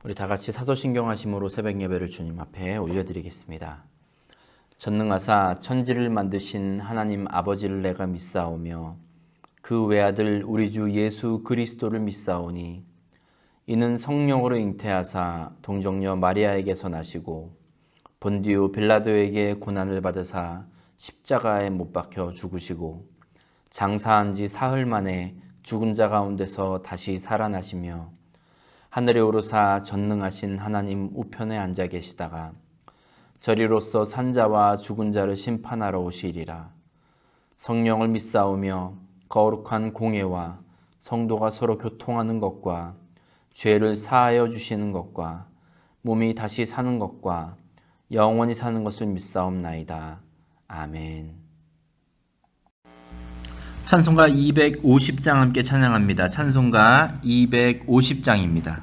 우리 다 같이 사도신경 하심으로 새벽 예배를 주님 앞에 올려드리겠습니다. 전능하사 천지를 만드신 하나님 아버지를 내가 믿사오며 그 외아들 우리 주 예수 그리스도를 믿사오니 이는 성령으로 잉태하사 동정녀 마리아에게서 나시고 본디오 빌라도에게 고난을 받으사 십자가에 못 박혀 죽으시고 장사한 지 사흘 만에 죽은 자 가운데서 다시 살아나시며 하늘에 오르사 전능하신 하나님 우편에 앉아 계시다가 저리로서 산자와 죽은 자를 심판하러 오시리라. 성령을 믿사오며 거룩한 공예와 성도가 서로 교통하는 것과 죄를 사하여 주시는 것과 몸이 다시 사는 것과 영원히 사는 것을 믿사옵나이다. 아멘. 찬송가 250장 함께 찬양합니다. 찬송가 250장입니다.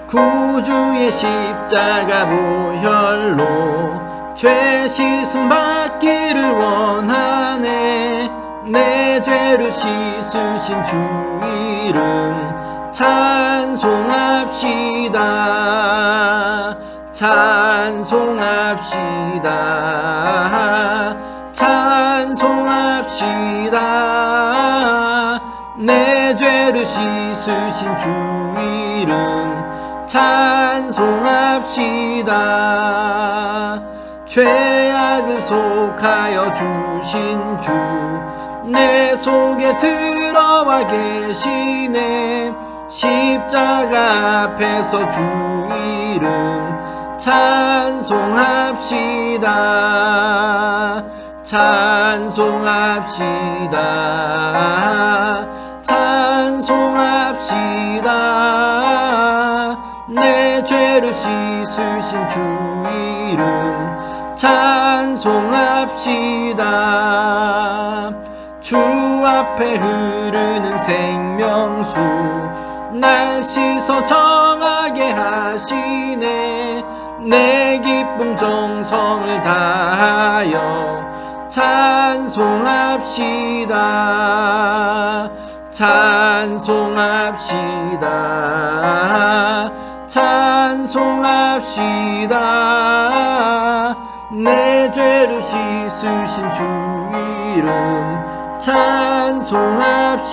구주의 십자가 보혈로 죄 씻음 받기를 원하네. 내 죄를 씻으신 주 이름 찬송합시다. 찬송합시다. 찬송합시다. 내 죄를 씻으신 주 이름 찬송합시다. 죄악을 속하여 주신 주 내 속에 들어와 계시네. 십자가 앞에서 주 이름 찬송합시다. 찬송합시다. 찬송합시다. 내 죄를 씻으신 주 이름 찬송합시다. 주 앞에 흐르는 생명수 날 씻어 정하게 하시네. 내 기쁨 정성을 다하여 찬송합시다. 찬송합시다. 찬송합시다. 내 죄를 씻으신 주 이름 찬송합시다.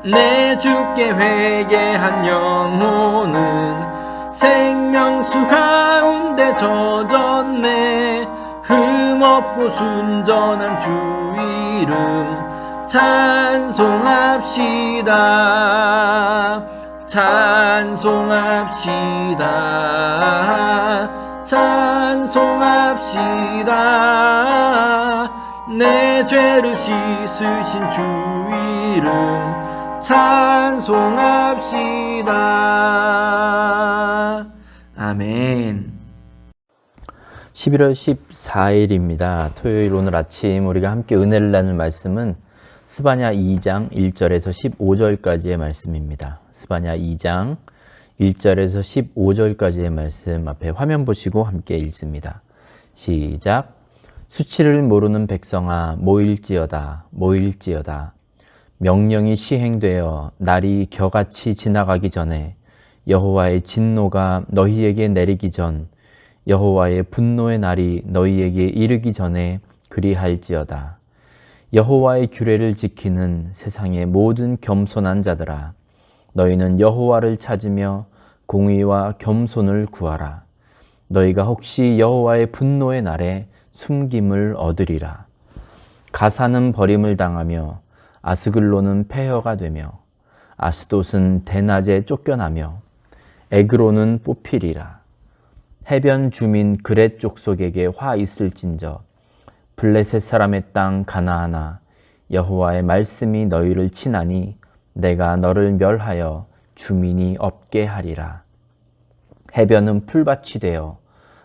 내 주께 회개한 영혼은 생명수 가운데 젖었네. 흠없고 순전한 주 이름 찬송합시다. 찬송합시다. 찬송합시다. 내 죄를 씻으신 주 이름 찬송합시다. 아멘. 11월 14일입니다. 토요일 오늘 아침 우리가 함께 은혜를 나눌 말씀은 스바냐 2장 1절에서 15절까지의 말씀입니다. 스바냐 2장 1절에서 15절까지의 말씀 앞에 화면 보시고 함께 읽습니다. 시작. 수치를 모르는 백성아 모일지어다 모일지어다. 명령이 시행되어 날이 겨같이 지나가기 전에 여호와의 진노가 너희에게 내리기 전 여호와의 분노의 날이 너희에게 이르기 전에 그리할지어다. 여호와의 규례를 지키는 세상의 모든 겸손한 자들아 너희는 여호와를 찾으며 공의와 겸손을 구하라. 너희가 혹시 여호와의 분노의 날에 숨김을 얻으리라. 가사는 버림을 당하며 아스글론은 폐허가 되며 아스돗은 대낮에 쫓겨나며 에그론은 뽑히리라. 해변 주민 그렛 족속에게 화 있을진저 블레셋 사람의 땅 가나안아 여호와의 말씀이 너희를 치나니 내가 너를 멸하여 주민이 없게 하리라. 해변은 풀밭이 되어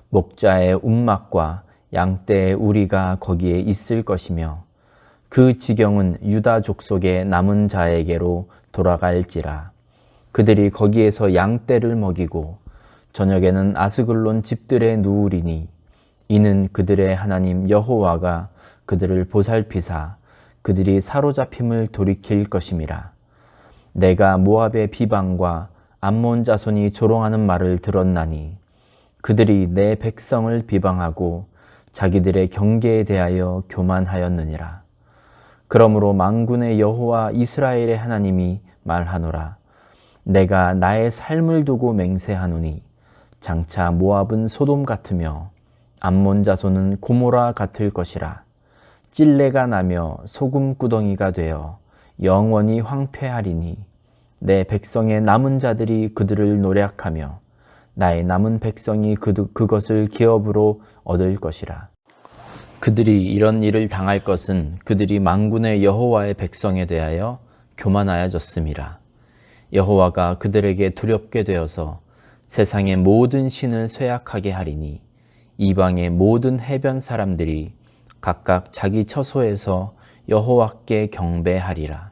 목자의 움막과 양떼의 우리가 거기에 있을 것이며 그 지경은 유다 족속의 남은 자에게로 돌아갈지라. 그들이 거기에서 양떼를 먹이고 저녁에는 아스글론 집들에 누우리니 이는 그들의 하나님 여호와가 그들을 보살피사 그들이 사로잡힘을 돌이킬 것임이라. 내가 모압의 비방과 암몬 자손이 조롱하는 말을 들었나니 그들이 내 백성을 비방하고 자기들의 경계에 대하여 교만하였느니라. 그러므로 만군의 여호와 이스라엘의 하나님이 말하노라. 내가 나의 삶을 두고 맹세하노니 장차 모압은 소돔 같으며 암몬 자손은 고모라 같을 것이라. 찔레가 나며 소금 구덩이가 되어 영원히 황폐하리니 내 백성의 남은 자들이 그들을 노략하며 나의 남은 백성이 그것을 기업으로 얻을 것이라. 그들이 이런 일을 당할 것은 그들이 만군의 여호와의 백성에 대하여 교만하여졌음이라. 여호와가 그들에게 두렵게 되어서 세상의 모든 신을 쇠약하게 하리니 이방의 모든 해변 사람들이 각각 자기 처소에서 여호와께 경배하리라.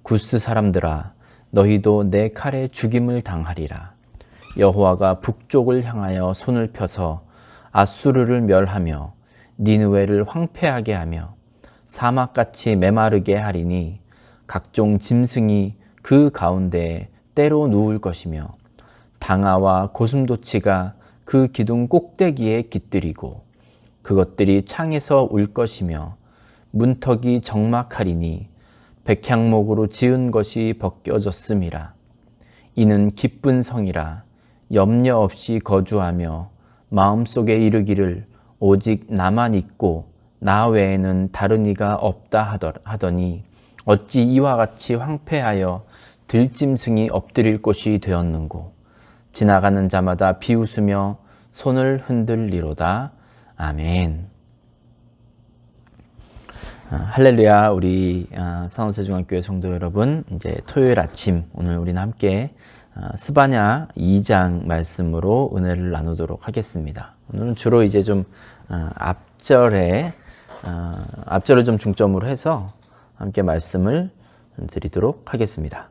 구스 사람들아, 너희도 내 칼에 죽임을 당하리라. 여호와가 북쪽을 향하여 손을 펴서 아수르를 멸하며 니느웨를 황폐하게 하며 사막같이 메마르게 하리니 각종 짐승이 그 가운데에 때로 누울 것이며 당아와 고슴도치가 그 기둥 꼭대기에 깃들이고 그것들이 창에서 울 것이며 문턱이 적막하리니 백향목으로 지은 것이 벗겨졌음이라. 이는 기쁜 성이라. 염려 없이 거주하며 마음속에 이르기를 오직 나만 있고 나 외에는 다른 이가 없다 하더니 어찌 이와 같이 황폐하여 들짐승이 엎드릴 곳이 되었는고. 지나가는 자마다 비웃으며 손을 흔들리로다. 아멘. 할렐루야. 우리 산호세중학교의 성도 여러분, 이제 토요일 아침 오늘 우리는 함께 스바냐 2장 말씀으로 은혜를 나누도록 하겠습니다. 오늘은 주로 이제 좀 앞절을 좀 중점으로 해서 함께 말씀을 드리도록 하겠습니다.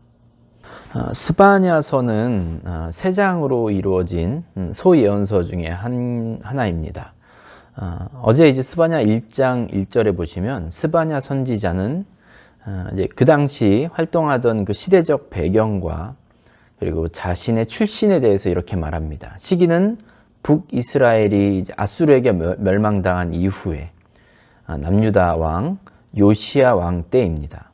스바냐서는 3장으로 이루어진 소예언서 중에 하나입니다. 어제 이제 스바냐 1장 1절에 보시면 스바냐 선지자는 이제 그 당시 활동하던 그 시대적 배경과 그리고 자신의 출신에 대해서 이렇게 말합니다. 시기는 북이스라엘이 아수르에게 멸망당한 이후에 남유다 왕 요시야 왕 때입니다.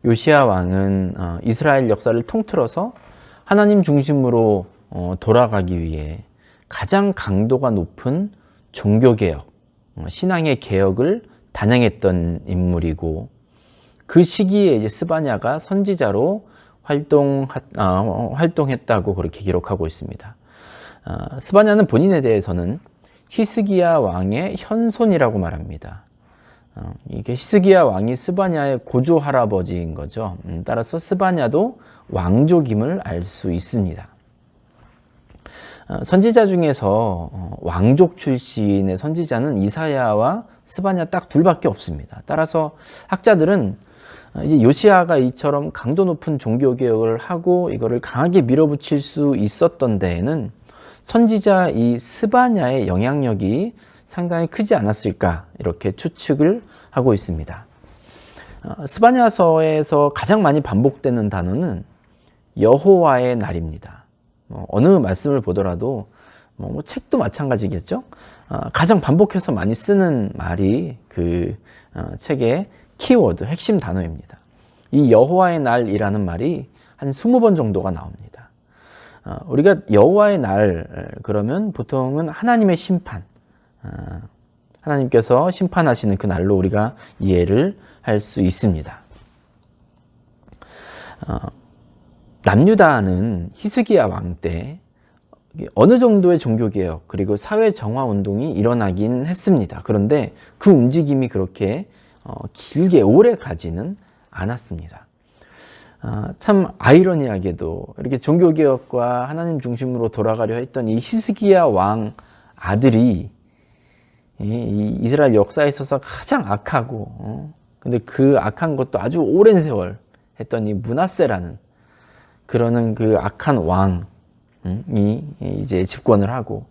요시야 왕은 이스라엘 역사를 통틀어서 하나님 중심으로 돌아가기 위해 가장 강도가 높은 종교개혁, 신앙의 개혁을 단행했던 인물이고 그 시기에 이제 스바냐가 선지자로 활동했다고 그렇게 기록하고 있습니다. 스바냐는 본인에 대해서는 히스기야 왕의 현손이라고 말합니다. 이게 히스기야 왕이 스바냐의 고조 할아버지인 거죠. 따라서 스바냐도 왕족임을 알 수 있습니다. 선지자 중에서 왕족 출신의 선지자는 이사야와 스바냐 딱 둘밖에 없습니다. 따라서 학자들은 이제 요시야가 이처럼 강도 높은 종교개혁을 하고 이거를 강하게 밀어붙일 수 있었던 데에는 선지자 이 스바냐의 영향력이 상당히 크지 않았을까 이렇게 추측을 하고 있습니다. 스바냐서에서 가장 많이 반복되는 단어는 여호와의 날입니다. 어느 말씀을 보더라도 뭐 책도 마찬가지겠죠. 가장 반복해서 많이 쓰는 말이 그 책의 키워드, 핵심 단어입니다. 이 여호와의 날이라는 말이 한 20번 정도가 나옵니다. 우리가 여호와의 날 그러면 보통은 하나님의 심판, 하나님께서 심판하시는 그 날로 우리가 이해를 할 수 있습니다. 남유다는 히스기야 왕 때 어느 정도의 종교개혁 그리고 사회정화운동이 일어나긴 했습니다. 그런데 그 움직임이 그렇게 길게 오래 가지는 않았습니다. 참 아이러니하게도 이렇게 종교개혁과 하나님 중심으로 돌아가려 했던 이 히스기야 왕 아들이 이 이스라엘 역사에 있어서 가장 악하고 근데 그 악한 것도 아주 오랜 세월 했던 이 므낫세라는 그러는 그 악한 왕이 이제 집권을 하고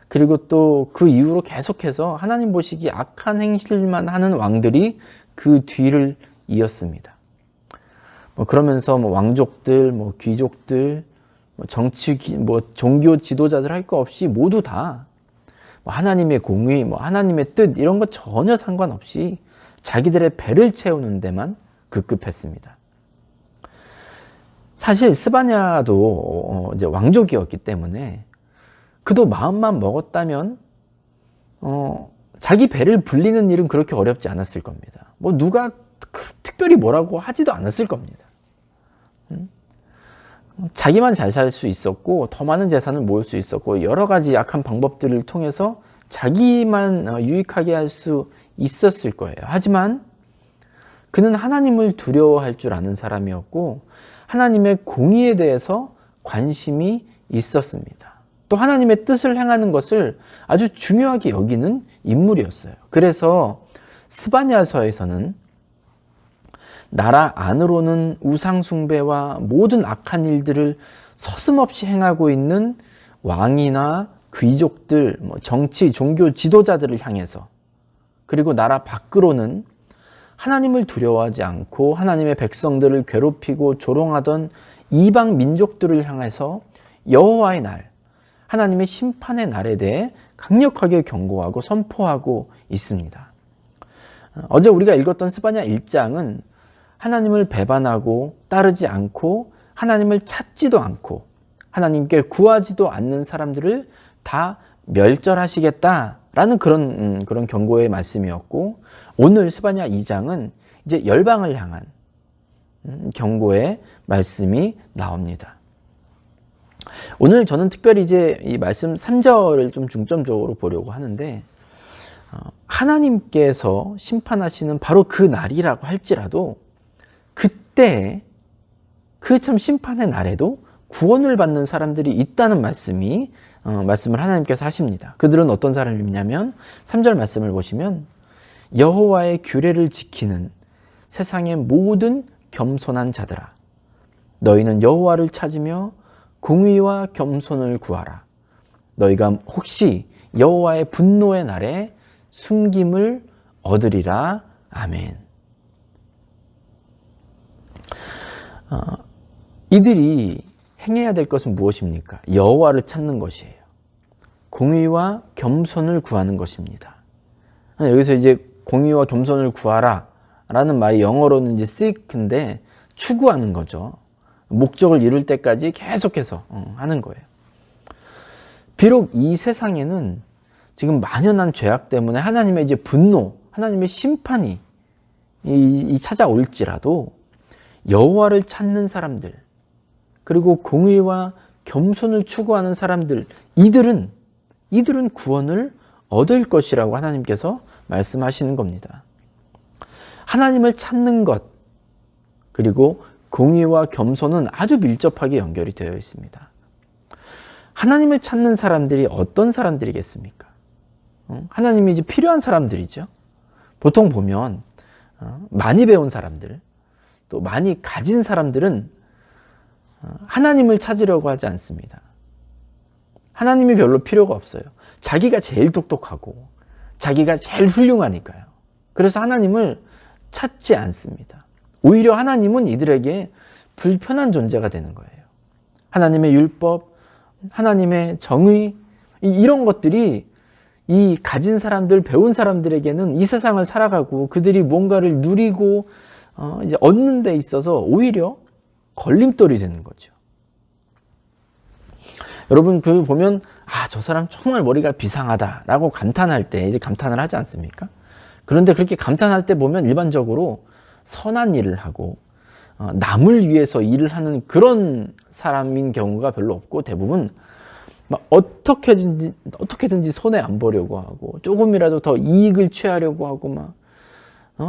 그리고 또 그 이후로 계속해서 하나님 보시기 악한 행실만 하는 왕들이 그 뒤를 이었습니다. 그러면서 왕족들, 귀족들, 종교 지도자들 할 거 없이 모두 다 하나님의 공의, 하나님의 뜻 이런 거 전혀 상관없이 자기들의 배를 채우는 데만 급급했습니다. 사실 스바냐도 이제 왕족이었기 때문에 그도 마음만 먹었다면 자기 배를 불리는 일은 그렇게 어렵지 않았을 겁니다. 누가 특별히 뭐라고 하지도 않았을 겁니다. 자기만 잘 살 수 있었고 더 많은 재산을 모을 수 있었고 여러 가지 약한 방법들을 통해서 자기만 유익하게 할 수 있었을 거예요. 하지만 그는 하나님을 두려워할 줄 아는 사람이었고 하나님의 공의에 대해서 관심이 있었습니다. 또 하나님의 뜻을 행하는 것을 아주 중요하게 여기는 인물이었어요. 그래서 스바냐서에서는 나라 안으로는 우상 숭배와 모든 악한 일들을 서슴없이 행하고 있는 왕이나 귀족들, 정치, 종교 지도자들을 향해서, 그리고 나라 밖으로는 하나님을 두려워하지 않고 하나님의 백성들을 괴롭히고 조롱하던 이방 민족들을 향해서 여호와의 날, 하나님의 심판의 날에 대해 강력하게 경고하고 선포하고 있습니다. 어제 우리가 읽었던 스바냐 1장은 하나님을 배반하고 따르지 않고 하나님을 찾지도 않고 하나님께 구하지도 않는 사람들을 다 멸절하시겠다라는 그런 경고의 말씀이었고, 오늘 스바냐 2장은 이제 열방을 향한 경고의 말씀이 나옵니다. 오늘 저는 특별히 이제 이 말씀 3절을 좀 중점적으로 보려고 하는데, 하나님께서 심판하시는 바로 그 날이라고 할지라도 그때 그 참 심판의 날에도 구원을 받는 사람들이 있다는 말씀을 하나님께서 하십니다. 그들은 어떤 사람이냐면 3절 말씀을 보시면 여호와의 규례를 지키는 세상의 모든 겸손한 자들아, 너희는 여호와를 찾으며 공의와 겸손을 구하라. 너희가 혹시 여호와의 분노의 날에 숨김을 얻으리라. 아멘. 이들이 행해야 될 것은 무엇입니까? 여호와를 찾는 것이에요. 공의와 겸손을 구하는 것입니다. 여기서 이제 공의와 겸손을 구하라 라는 말이 영어로는 이제 seek인데 추구하는 거죠. 목적을 이룰 때까지 계속해서 하는 거예요. 비록 이 세상에는 지금 만연한 죄악 때문에 하나님의 이제 분노, 하나님의 심판이 찾아올지라도 여호와를 찾는 사람들, 그리고 공의와 겸손을 추구하는 사람들, 이들은 구원을 얻을 것이라고 하나님께서 말씀하시는 겁니다. 하나님을 찾는 것, 그리고 공의와 겸손은 아주 밀접하게 연결이 되어 있습니다. 하나님을 찾는 사람들이 어떤 사람들이겠습니까? 하나님이 이제 필요한 사람들이죠. 보통 보면 많이 배운 사람들, 또 많이 가진 사람들은 하나님을 찾으려고 하지 않습니다. 하나님이 별로 필요가 없어요. 자기가 제일 똑똑하고 자기가 제일 훌륭하니까요. 그래서 하나님을 찾지 않습니다. 오히려 하나님은 이들에게 불편한 존재가 되는 거예요. 하나님의 율법, 하나님의 정의, 이런 것들이 이 가진 사람들, 배운 사람들에게는 이 세상을 살아가고 그들이 뭔가를 누리고 이제 얻는 데 있어서 오히려 걸림돌이 되는 거죠. 여러분 보면 저 사람 정말 머리가 비상하다라고 감탄할 때 이제 감탄을 하지 않습니까? 그런데 그렇게 감탄할 때 보면 일반적으로 선한 일을 하고 남을 위해서 일을 하는 그런 사람인 경우가 별로 없고, 대부분 막 어떻게든지 손해 안 보려고 하고 조금이라도 더 이익을 취하려고 하고 막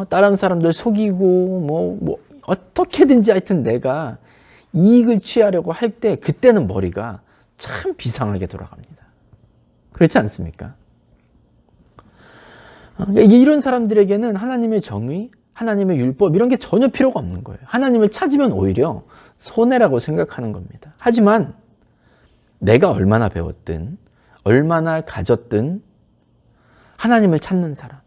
다른 사람들 속이고 어떻게든지 하여튼 내가 이익을 취하려고 할 때 그때는 머리가 참 비상하게 돌아갑니다. 그렇지 않습니까? 이런 사람들에게는 하나님의 정의, 하나님의 율법 이런 게 전혀 필요가 없는 거예요. 하나님을 찾으면 오히려 손해라고 생각하는 겁니다. 하지만 내가 얼마나 배웠든 얼마나 가졌든 하나님을 찾는 사람,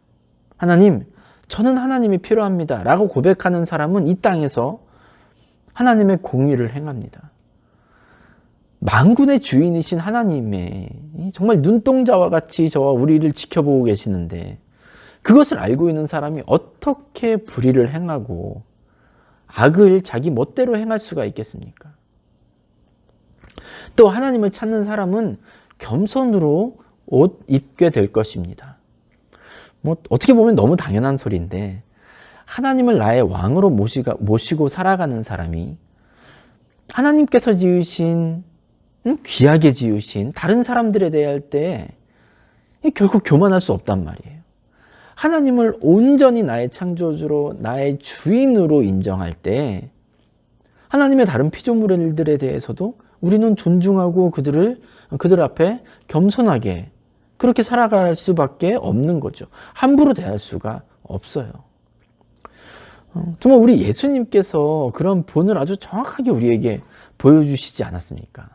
하나님, 저는 하나님이 필요합니다 라고 고백하는 사람은 이 땅에서 하나님의 공의를 행합니다. 만군의 주인이신 하나님의 정말 눈동자와 같이 저와 우리를 지켜보고 계시는데 그것을 알고 있는 사람이 어떻게 불의를 행하고 악을 자기 멋대로 행할 수가 있겠습니까? 또 하나님을 찾는 사람은 겸손으로 옷 입게 될 것입니다. 어떻게 보면 너무 당연한 소리인데 하나님을 나의 왕으로 모시고 살아가는 사람이 하나님께서 지으신 귀하게 지으신 다른 사람들에 대할 때 결국 교만할 수 없단 말이에요. 하나님을 온전히 나의 창조주로 나의 주인으로 인정할 때 하나님의 다른 피조물들에 대해서도 우리는 존중하고 그들 앞에 겸손하게 그렇게 살아갈 수밖에 없는 거죠. 함부로 대할 수가 없어요. 정말 우리 예수님께서 그런 본을 아주 정확하게 우리에게 보여주시지 않았습니까?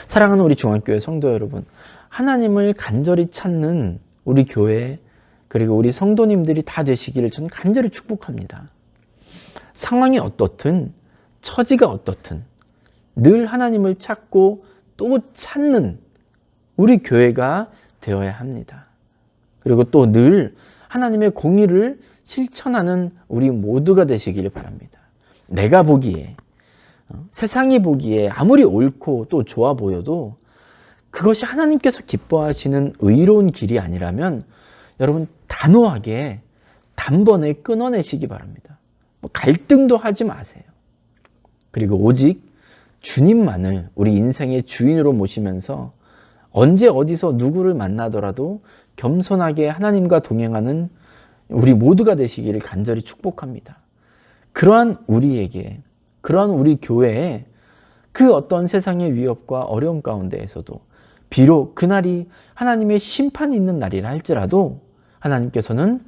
사랑하는 우리 중앙교회 성도 여러분, 하나님을 간절히 찾는 우리 교회 그리고 우리 성도님들이 다 되시기를 저는 간절히 축복합니다. 상황이 어떻든 처지가 어떻든 늘 하나님을 찾고 또 찾는 우리 교회가 되어야 합니다. 그리고 또 늘 하나님의 공의를 실천하는 우리 모두가 되시기를 바랍니다. 내가 보기에 세상이 보기에 아무리 옳고 또 좋아 보여도 그것이 하나님께서 기뻐하시는 의로운 길이 아니라면 여러분 단호하게 단번에 끊어내시기 바랍니다. 갈등도 하지 마세요. 그리고 오직 주님만을 우리 인생의 주인으로 모시면서 언제 어디서 누구를 만나더라도 겸손하게 하나님과 동행하는 우리 모두가 되시기를 간절히 축복합니다. 그러한 우리에게, 그러한 우리 교회에 그 어떤 세상의 위협과 어려움 가운데에서도 비록 그날이 하나님의 심판이 있는 날이라 할지라도 하나님께서는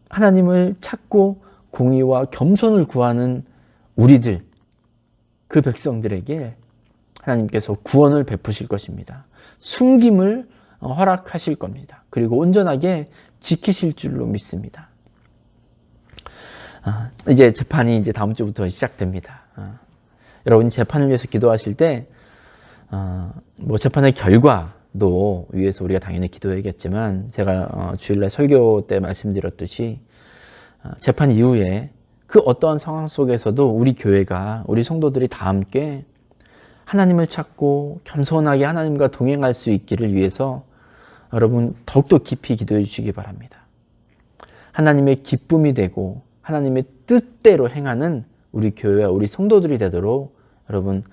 하나님을 찾고 공의와 겸손을 구하는 우리들, 그 백성들에게 하나님께서 구원을 베푸실 것입니다. 숨김을 허락하실 겁니다. 그리고 온전하게 지키실 줄로 믿습니다. 이제 재판이 다음 주부터 시작됩니다. 여러분이 재판을 위해서 기도하실 때 재판의 결과도 위해서 우리가 당연히 기도해야겠지만 제가 주일날 설교 때 말씀드렸듯이 재판 이후에 그 어떠한 상황 속에서도 우리 교회가 우리 성도들이 다 함께 하나님을 찾고 겸손하게 하나님과 동행할 수 있기를 위해서 여러분 더욱더 깊이 기도해 주시기 바랍니다. 하나님의 기쁨이 되고 하나님의 뜻대로 행하는 우리 교회와 우리 성도들이 되도록 여러분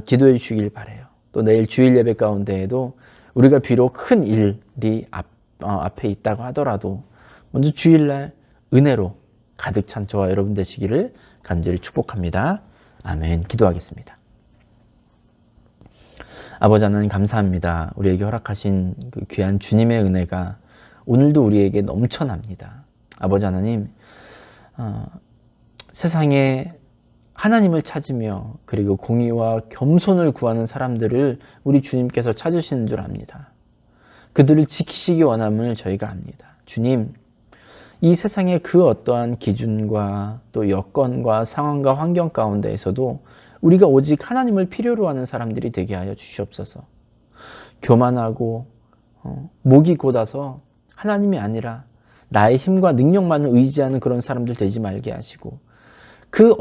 기도해 주시길 바라요. 또 내일 주일 예배 가운데에도 우리가 비록 큰 일이 앞에 있다고 하더라도 먼저 주일날 은혜로 가득 찬 저와 여러분 되시기를 간절히 축복합니다. 아멘. 기도하겠습니다. 아버지 하나님 감사합니다. 우리에게 허락하신 그 귀한 주님의 은혜가 오늘도 우리에게 넘쳐납니다. 아버지 하나님, 세상에 하나님을 찾으며 그리고 공의와 겸손을 구하는 사람들을 우리 주님께서 찾으시는 줄 압니다. 그들을 지키시기 원함을 저희가 압니다. 주님, 이 세상의 그 어떠한 기준과 또 여건과 상황과 환경 가운데에서도 우리가 오직 하나님을 필요로 하는 사람들이 되게 하여 주시옵소서. 교만하고 목이 곧아서 하나님이 아니라 나의 힘과 능력만을 의지하는 그런 사람들 되지 말게 하시고 그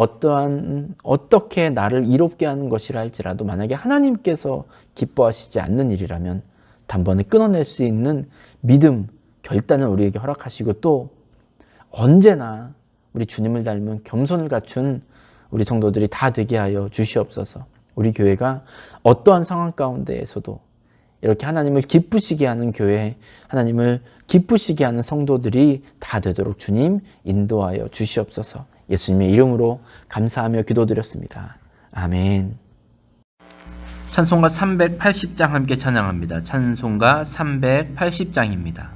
어떻게 나를 이롭게 하는 것이라 할지라도 만약에 하나님께서 기뻐하시지 않는 일이라면 단번에 끊어낼 수 있는 믿음, 결단을 우리에게 허락하시고 또 언제나 우리 주님을 닮은 겸손을 갖춘 우리 성도들이 다 되게 하여 주시옵소서. 우리 교회가 어떠한 상황 가운데에서도 이렇게 하나님을 기쁘시게 하는 교회, 하나님을 기쁘시게 하는 성도들이 다 되도록 주님 인도하여 주시옵소서. 예수님의 이름으로 감사하며 기도드렸습니다. 아멘. 찬송가 380장 함께 찬양합니다. 찬송가 380장입니다.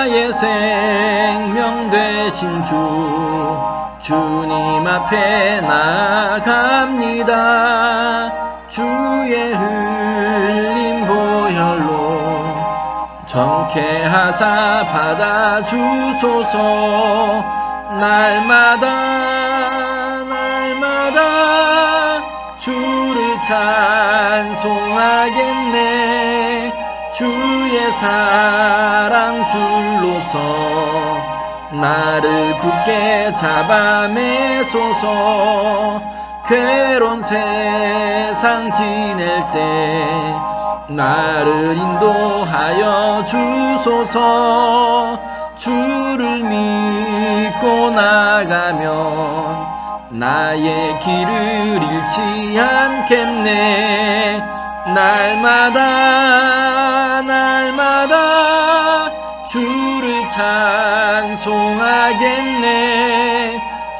나의 생명 되신 주님 앞에 나아갑니다. 주의 흘린 보혈로 정케하사 받아주소서. 날마다 주를 찬송하겠네. 주의 사랑 줄로서 나를 굳게 잡아매소서. 괴로운 세상 지낼 때 나를 인도하여 주소서. 주를 믿고 나가면 나의 길을 잃지 않겠네. 날마다 주를 찬송하겠네.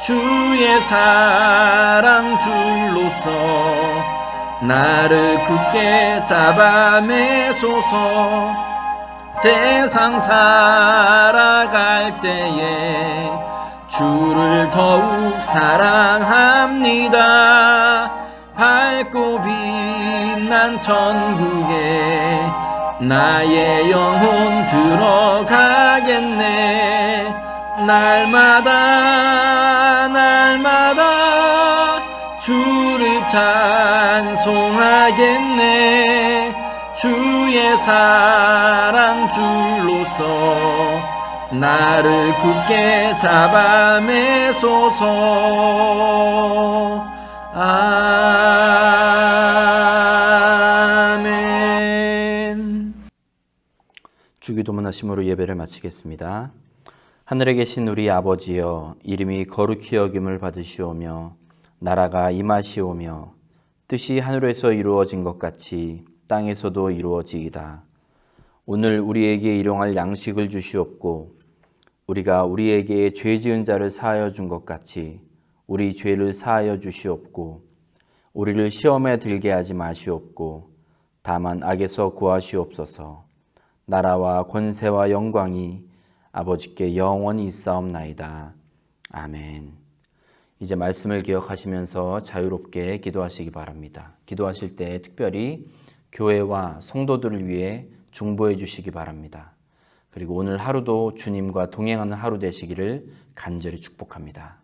주의 사랑 줄로서 나를 굳게 잡아매소서. 세상 살아갈 때에 주를 더욱 사랑합니다. 밝고 빛난 천국에 나의 영혼 들어가겠네. 날마다 주를 찬송하겠네. 주의 사랑 줄로서 나를 굳게 잡아매소서. 아멘. 주기도문 하심으로 예배를 마치겠습니다. 하늘에 계신 우리 아버지여, 이름이 거룩히 여김을 받으시오며 나라가 임하시오며 뜻이 하늘에서 이루어진 것 같이 땅에서도 이루어지이다. 오늘 우리에게 일용할 양식을 주시옵고 우리가 우리에게 죄 지은 자를 사하여 준 것 같이 우리 죄를 사하여 주시옵고 우리를 시험에 들게 하지 마시옵고 다만 악에서 구하시옵소서. 나라와 권세와 영광이 아버지께 영원히 있사옵나이다. 아멘. 이제 말씀을 기억하시면서 자유롭게 기도하시기 바랍니다. 기도하실 때 특별히 교회와 성도들을 위해 중보해 주시기 바랍니다. 그리고 오늘 하루도 주님과 동행하는 하루 되시기를 간절히 축복합니다.